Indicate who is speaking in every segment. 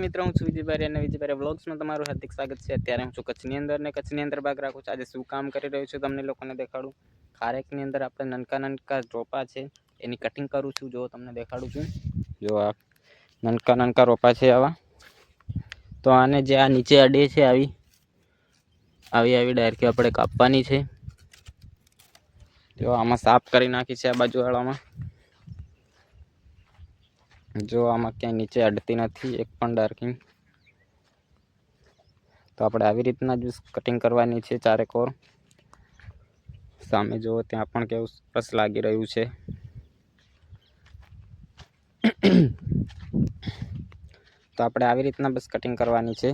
Speaker 1: મિત્રો, હું છું વિજયભાઈ અને વિજયભાઈ વ્લોગ્સમાં તમારું હાર્દિક સ્વાગત છે। અત્યારે હું છું કચ્છની અંદર ને કચ્છની અંદર ભાગ રાખું છું। આજે શું કામ કરી રહ્યું છું તમને લોકોને દેખાડું। ખારેકની અંદર આપણે નાનકા રોપા છે એની કટિંગ કરું છું। જો તમને દેખાડું છું, જો આ નાનકા રોપા છે આવા। તો આને જે આ નીચે અડે છે આવી ડાયરેક્ટ આપણે કાપવાની છે। જો આમાં સાફ કરી નાખી છે આ બાજુવાળામાં। જો આમાં ક્યાંય નીચે અડતી નથી એક પણ ડાર્કિંગ। તો આપણે આવી રીતના જ કટિંગ કરવાની છે ચારેક ઓર। સામે જો ત્યાં પણ કેવું સરસ લાગી રહ્યું છે। તો આપણે આવી રીતના બસ કટિંગ કરવાની છે।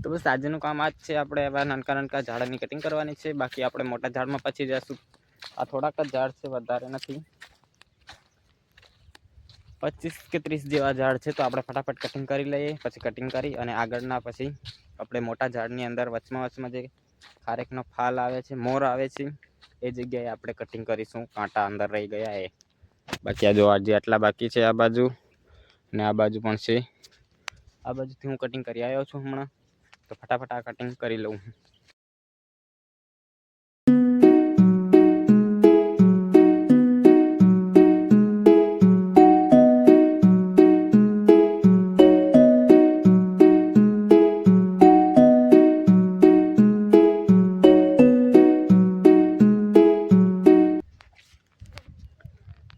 Speaker 1: તો બસ આજનું કામ આ જ છે। આપણે એવા નાનકા ઝાડની કટિંગ કરવાની છે। બાકી આપણે મોટા ઝાડમાં પછી જઈશું। આ થોડાક જ ઝાડ છે, વધારે નથી। 25 કે 30 જેવા ઝાડ છે। તો આપણે ફટાફટ કટિંગ કરી લઈએ। પછી કટિંગ કરી અને આગળના પછી આપણે મોટા ઝાડની અંદર વચમાં જે ખારેકનો ફાલ આવે છે, મોર આવે છે, એ જગ્યાએ આપણે કટિંગ કરીશું। કાંટા અંદર રહી ગયા એ બાકી આ જો આજે આટલા બાકી છે આ બાજુ ને આ બાજુ પણ છે। આ બાજુથી હું કટિંગ કરી આવ્યો છું હમણાં। તો ફટાફટ આ કટિંગ કરી લઉં।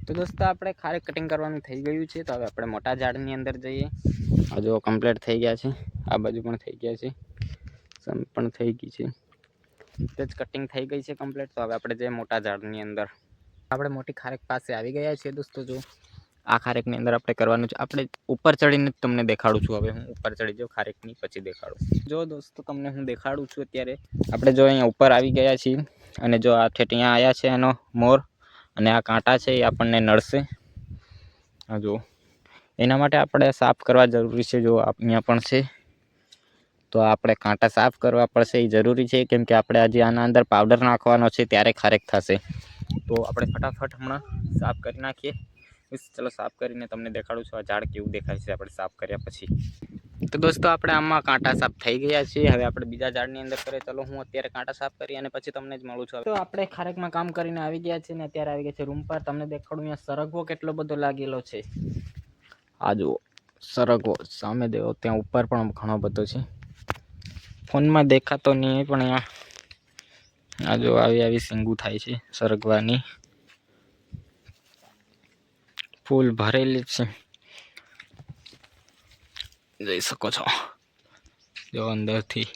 Speaker 1: તો દોસ્તો આપણે ખારેક કટિંગ કરવાનું થઈ ગયું છે। તો હવે આપણે મોટા ઝાડની અંદર જઈએ। આ જો કમ્પ્લીટ થઈ ગયા છે। આ બાજુ પણ થઈ ગયા છે, સમ પણ થઈ ગઈ છે, તે જ કટિંગ થઈ ગઈ છે કમ્પ્લીટ। તો હવે આપણે જઈએ મોટા ઝાડની અંદર। આપણે મોટી ખારેક પાસે આવી ગયા છે દોસ્તો। જો આ ખારેકની અંદર આપણે કરવાનું છે। આપણે ઉપર ચડીને તમને દેખાડું છું। હવે હું ઉપર ચડી જાઉં ખારેકની પછી દેખાડું। જો દોસ્તો તમને હું દેખાડું છું અત્યારે આપણે જો અહીંયા ઉપર આવી ગયા છીએ અને જો આ ઠેઠ અહીંયા આવ્યા છે એનો મોર અને આ કાંટા છે એ આપણને નડશે। આ જો એના માટે આપણે સાફ કરવા જરૂરી છે। જો અહીંયા પણ છે તો આપણે કાંટા સાફ કરવા પડશે, એ જરૂરી છે। કેમ કે આપણે આજે આના અંદર પાવડર નાખવાનો છે ત્યારે ખારેક થશે। તો આપણે ફટાફટ હમણાં સાફ કરી નાખીએ। ચલો સાફ કરીને તમને દેખાડું છું આ ઝાડ કેવું દેખાય છે આપણે સાફ કર્યા પછી। તો દોસ્તો આપણે આમાં કાંટા સાફ થઈ ગયા છે। હવે આપણે બીજા ઝાડની અંદર કરીએ। ચલો હું અત્યારે કાંટા સાફ કરી અને પછી તમને જ મળું છું। તો આપણે ખારેકમાં કામ કરીને આવી ગયા છે ને અત્યારે આવી ગયા છે રૂમ પર। તમને દેખાડું અહીંયા સરગવો કેટલો બધો લાગેલો છે। આ જુઓ સરગવો સામે દેવો, ત્યાં ઉપર પણ ઘણો બધો છે, ફોનમાં દેખાતો નહીં પણ અહીંયા આ જો આવી સિંગું થાય છે સરગવાની। ફૂલ ભરેલી છે, જોઈ શકો છો। જો અંદરથી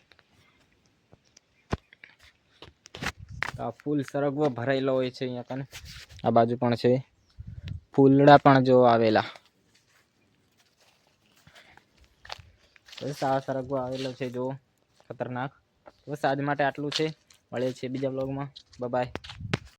Speaker 1: આ ફૂલ સરગવો ભરાયેલો હોય છે અહીંયા કને। આ બાજુ પણ છે, ફૂલડા પણ જો આવેલા। બસ આ સરગવો આવેલો છે જો ખતરનાક। બસ આજ માટે આટલું છે। મળીએ છીએ બીજા બ્લોગમાં। Bye bye.